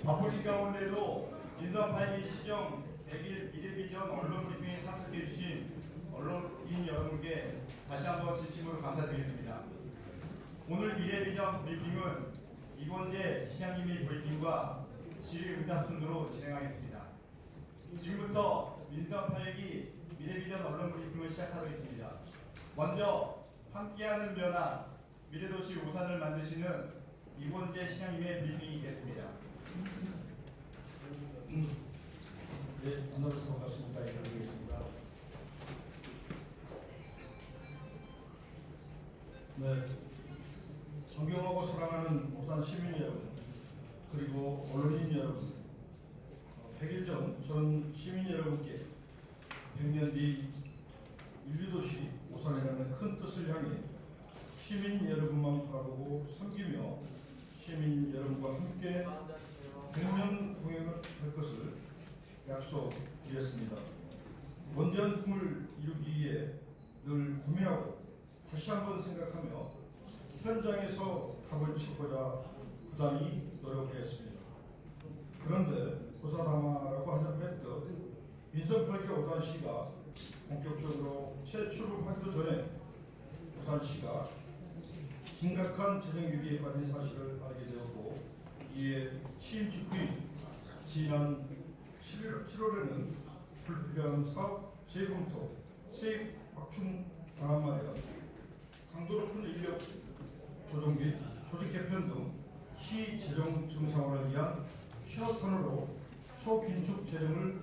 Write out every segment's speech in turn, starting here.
바쁘신 가운데도 민선 8기 시정 100일 미래비전 언론 브리핑에 참석해 주신 언론인 여러분께 다시 한번 진심으로 감사드리겠습니다. 오늘 미래비전 브리핑은 이권재 시장님의 브리핑과 질의응답 순으로 진행하겠습니다. 지금부터 민선 8기 미래비전 언론 브리핑을 시작하겠습니다. 먼저 함께하는 변화 미래도시 우산을 만드시는 이권재 시장님의 브리핑이겠습니다. 네, 만나서 반갑습니다. 인사드리겠습니다. 네, 존경하고 사랑하는 오산 시민 여러분, 그리고 언론인 여러분, 100일 전 저는 시민 여러분께 100년 뒤 인류도시 오산이라는 큰 뜻을 향해 시민 여러분만 바라보고 섬기며 시민 여러분과 함께 100년 동행을 할 것을 약속드렸습니다. 원대한 꿈을 이루기 위해 늘 고민하고 다시 한번 생각하며 현장에서 답을 찾고자 부단히 노력하였습니다. 그런데 고사다마라고 했던 민선 8개 오산시가 본격적으로 재출범하기도 전에 오산시가 심각한 재정위기에 빠진 사실을 알게 되었고, 이에 취임 직후인 지난 7월에는 불필요한 사업 재검토, 세입 확충 당한 마련, 강도 높은 인력 조정 및 조직 개편 등 시 재정 정상화를 위한 셔터너로 초긴축 재정을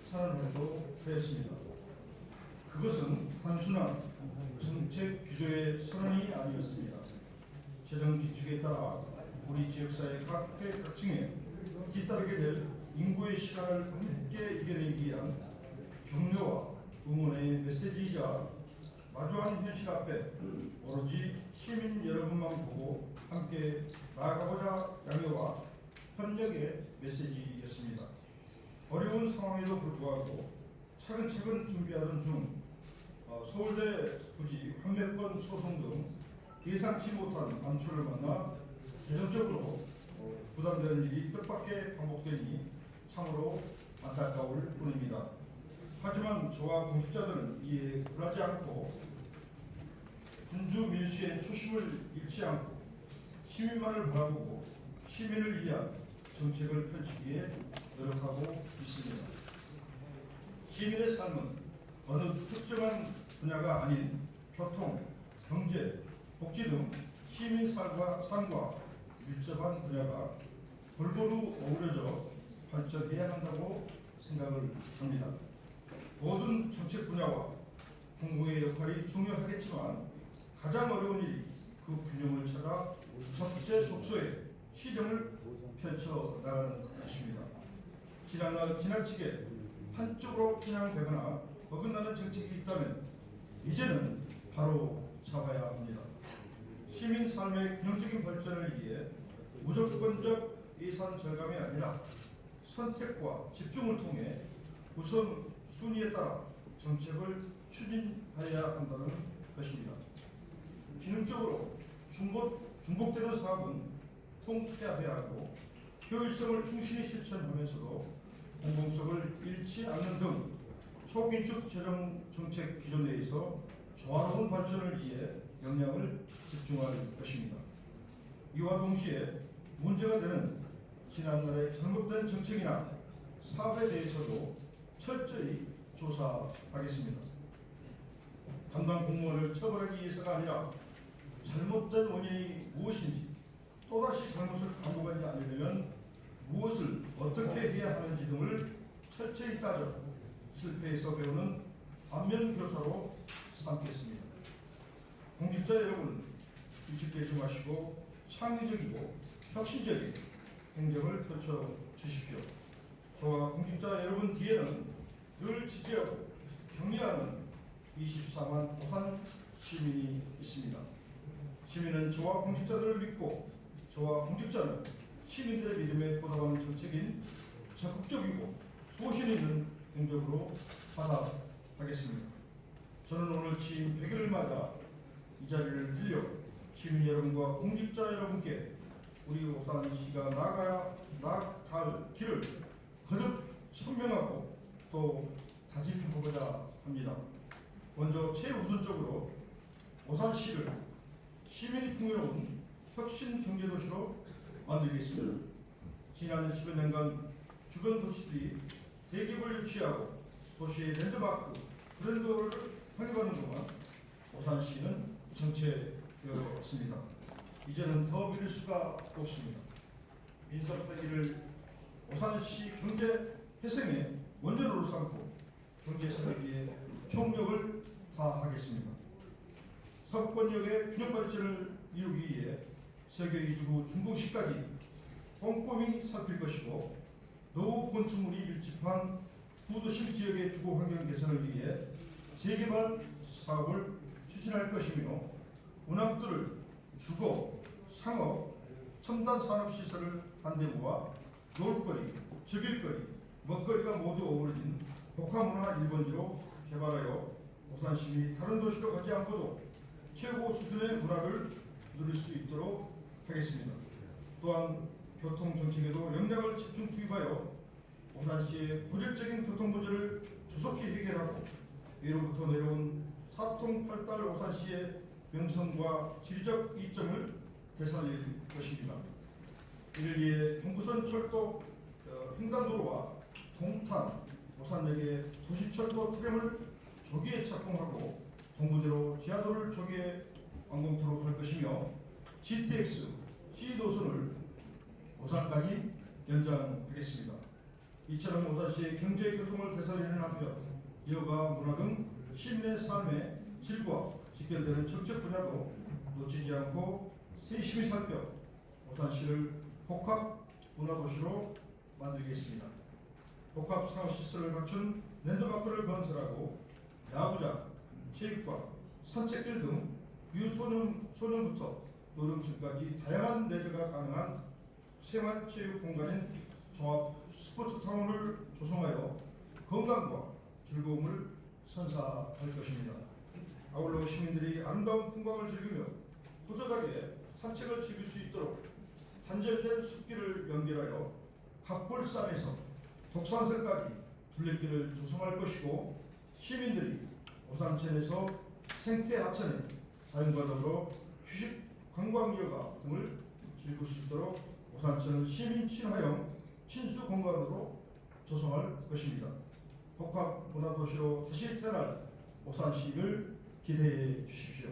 선언하기도 하였습니다. 그것은 단순한 정책 규조의 선언이 아니었습니다. 재정 기축에 따라 우리 지역사회 각계각층에 뒤따르게 될 인구의 시간을 함께 이겨내기 위한 격려와 응원의 메시지이자 마주한 현실 앞에 오로지 시민 여러분만 보고 함께 나아가고자 양해와 협력의 메시지였습니다. 어려운 상황에도 불구하고 차근차근 준비하던 중 서울대 부지 환매권 소송 등 예상치 못한 단초를 만나 재정적으로 부담되는 일이 뜻밖의 반복되니 참으로 안타까울 뿐입니다. 하지만 저와 공직자들은 이에 굴하지 않고 군주 민수의 초심을 잃지 않고 시민만을 바라보고 시민을 위한 정책을 펼치기에 노력하고 있습니다. 시민의 삶은 어느 특정한 분야가 아닌 교통, 경제, 복지 등 시민 삶과 밀접한 분야가 골고루 어우러져 발전해야 한다고 생각을 합니다. 모든 정책 분야와 공공의 역할이 중요하겠지만 가장 어려운 일이 그 균형을 찾아 적재적소에 시정을 펼쳐 나가는 것입니다. 지나치게 한쪽으로 편향되거나 어긋나는 정책이 있다면 이제는 바로 잡아야 합니다. 시민 삶의 균형적인 발전을 위해 무조건적 예산 절감이 아니라 선택과 집중을 통해 우선 순위에 따라 정책을 추진해야 한다는 것입니다. 기능적으로 중복되는 사업은 통폐합해야 하고 효율성을 충실히 실천하면서도 공공성을 잃지 않는 등 초긴축 재정 정책 기존 내에서 조화로운 발전을 위해 역량을 집중할 것입니다. 이와 동시에 문제가 되는 지난날의 잘못된 정책이나 사업에 대해서도 철저히 조사하겠습니다. 담당 공무원을 처벌하기 위해서가 아니라 잘못된 원인이 무엇인지 또다시 잘못을 반복하지 않으려면 무엇을 어떻게 해야 하는지 등을 철저히 따져 실패에서 배우는 반면교사로 삼겠습니다. 공직자 여러분, 위축되지 마시고 창의적이고 혁신적인 행정을 펼쳐 주십시오. 저와 공직자 여러분 뒤에는 늘 지지하고 격려하는 24만 오산 시민이 있습니다. 시민은 저와 공직자들을 믿고 저와 공직자는 시민들의 믿음에 보답하는 정책인 적극적이고 소신 있는 행정으로 받아가겠습니다. 저는 오늘 취임 100일을 맞아 이 자리를 빌려 시민 여러분과 공직자 여러분께 우리 오산시가 나아갈 길을 거듭 천명하고 또 다짐해보고자 합니다. 먼저 최우선적으로 오산시를 시민이 풍요로운 혁신 경제도시로 만들겠습니다. 지난 10여 년간 주변 도시들이 대기업을 유치하고 도시의 랜드마크 브랜드를 확립하는 동안 오산시는 정체되었습니다. 이제는 더 미룰 수가 없습니다. 민선 회기를 오산시 경제 회생의 원전으로 삼고 경제 살리기에 총력을 다하겠습니다. 서부권역의 균형 발전을 이루기 위해 세계 이주구 중동시까지 꼼꼼히 살필 것이고 노후 건축물이 밀집한 구도심 지역의 주거 환경 개선을 위해 재개발 사업을 추진할 것이며 운항들을 주거, 상업, 첨단 산업 시설을 한데 모아 놀거리, 즐길거리, 먹거리가 모두 어우러진 복합문화 1번지로 개발하여 오산시민이 다른 도시로 가지 않고도 최고 수준의 문화를 누릴 수 있도록 하겠습니다. 또한 교통정책에도 역량을 집중 투입하여 오산시의 고질적인 교통 문제를 조속히 해결하고 예로부터 내려온 사통팔달 오산시의 명성과 지리적 이점을 되살릴 것입니다. 이를 위해 경부선 철도 횡단도로와 동탄, 오산역의 도시철도 트램을 조기에 착공하고 동부대로 지하도를 조기에 완공토록 할 것이며 GTX, C 노선을 오산까지 연장하겠습니다. 이처럼 오산시의 경제 교통을 되살리는 한편 여가, 문화 등 시민의 삶의 질과 직결되는 정책 분야도 놓치지 않고 세심히 살펴 오산시를 복합 문화도시로 만들겠습니다. 복합 상업시설을 갖춘 랜드마크를 건설하고 야구장, 체육관, 산책길 등 유소년부터 노령층까지 다양한 내재가 가능한 생활체육 공간인 종합 스포츠타운을 조성하여 건강과 즐거움을 선사할 것입니다. 아울러 시민들이 아름다운 풍광을 즐기며 호젓하게 산책을 즐길 수 있도록 단절된 숲길을 연결하여 각골산에서 독산선까지 둘레길을 조성할 것이고 시민들이 오산천에서 생태 하천에 자연과 더불어 휴식 관광여가 등을 즐길 수 있도록 오산천을 시민 친화형 친수 공간으로 조성할 것입니다. 복합 문화도시로 다시 태어날 오산시를 기대해 주십시오.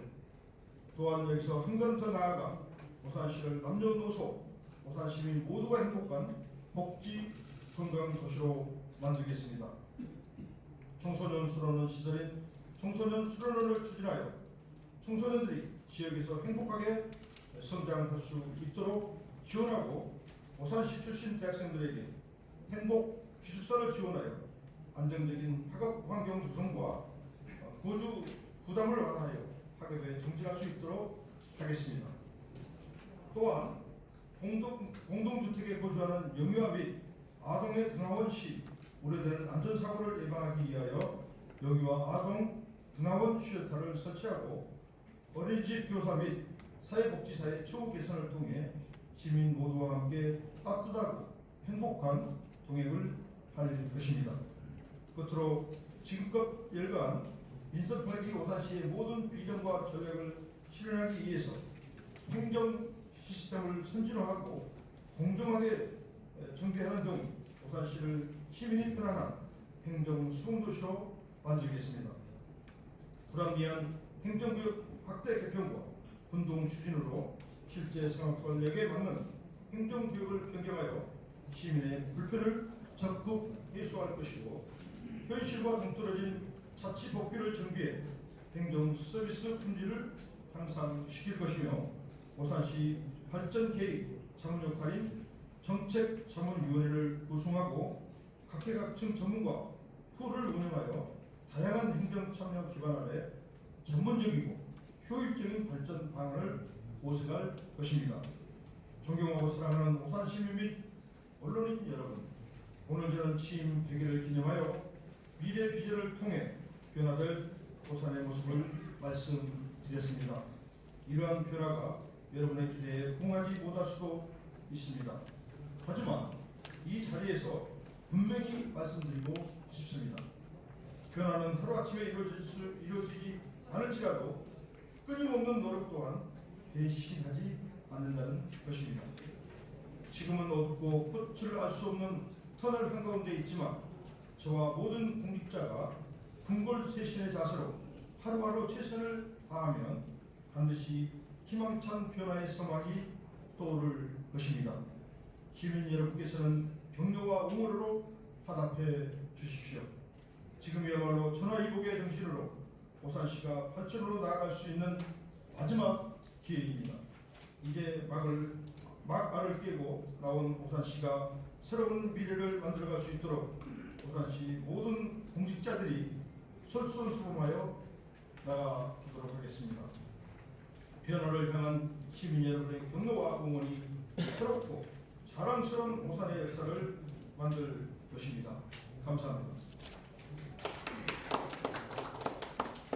또한 여기서 한 걸음 더 나아가 오산시를 남녀노소, 오산시민 모두가 행복한 복지 건강 도시로 만들겠습니다. 청소년 수련원 시설인 청소년 수련원을 추진하여 청소년들이 지역에서 행복하게 성장할 수 있도록 지원하고 오산시 출신 대학생들에게 행복 기숙사를 지원하여 안정적인 학업 환경 조성과 거주 부담을 완화하여 학업에 정진할 수 있도록 하겠습니다. 또한 공동주택에 거주하는 영유아 및 아동의 등하원 시 우려되는 안전사고를 예방하기 위하여 영유아 아동 등하원 쉘터를 설치하고 어린이집 교사 및 사회복지사의 처우 개선을 통해 시민 모두와 함께 따뜻하고 행복한 동행을 할 것입니다. 끝으로 지금껏 열거한 민선 8기 오산시의 모든 비전과 전략을 실현하기 위해서 행정 시스템을 선진화하고 공정하게 전개하는 등 오산시를 시민이 편안한 행정 수공도시로 만들겠습니다. 불합리한 행정구역 확대 개편과 분동 추진으로 실제 상업 권력에 맞는 행정구역을 변경하여 시민의 불편을 적극 해소할 것이고 현실과 동떨어진 자치 복귀를 정비해 행정 서비스 품질을 향상시킬 것이며 오산시 발전 계획 자문 역할인 정책 자문위원회를 구성하고 각계각층 전문가 풀을 운영하여 다양한 행정 참여 기반 아래 전문적이고 효율적인 발전 방안을 모색할 것입니다. 존경하고 사랑하는 오산 시민 및 언론인 여러분, 오늘 저는 취임 100일을 기념하여 미래 비전을 통해 변화될 오산의 모습을 말씀드렸습니다. 이러한 변화가 여러분의 기대에 부응하지 못할 수도 있습니다. 하지만 이 자리에서 분명히 말씀드리고 싶습니다. 변화는 하루아침에 이루어지지 않을지라도 끊임없는 노력 또한 배신하지 않는다는 것입니다. 지금은 어둡고 끝을 알 수 없는 터널 한가운데 있지만 저와 모든 공직자가 궁궐쇄신의 자세로 하루하루 최선을 다하면 반드시 희망찬 변화의 서막이 떠오를 것입니다. 시민 여러분께서는 격려와 응원으로 화답해 주십시오. 지금이야말로 전화위복의 정신으로 오산시가 발전으로 나아갈 수 있는 마지막 기회입니다. 이제 막알을 깨고 나온 오산시가 새로운 미래를 만들어갈 수 있도록 오산시 모든 공직자들이 솔선수범하여 나아가도록 하겠습니다. 변화를 향한 시민 여러분의 격려와 응원이 새롭고 자랑스러운 오산의 역사를 만들 것입니다. 감사합니다.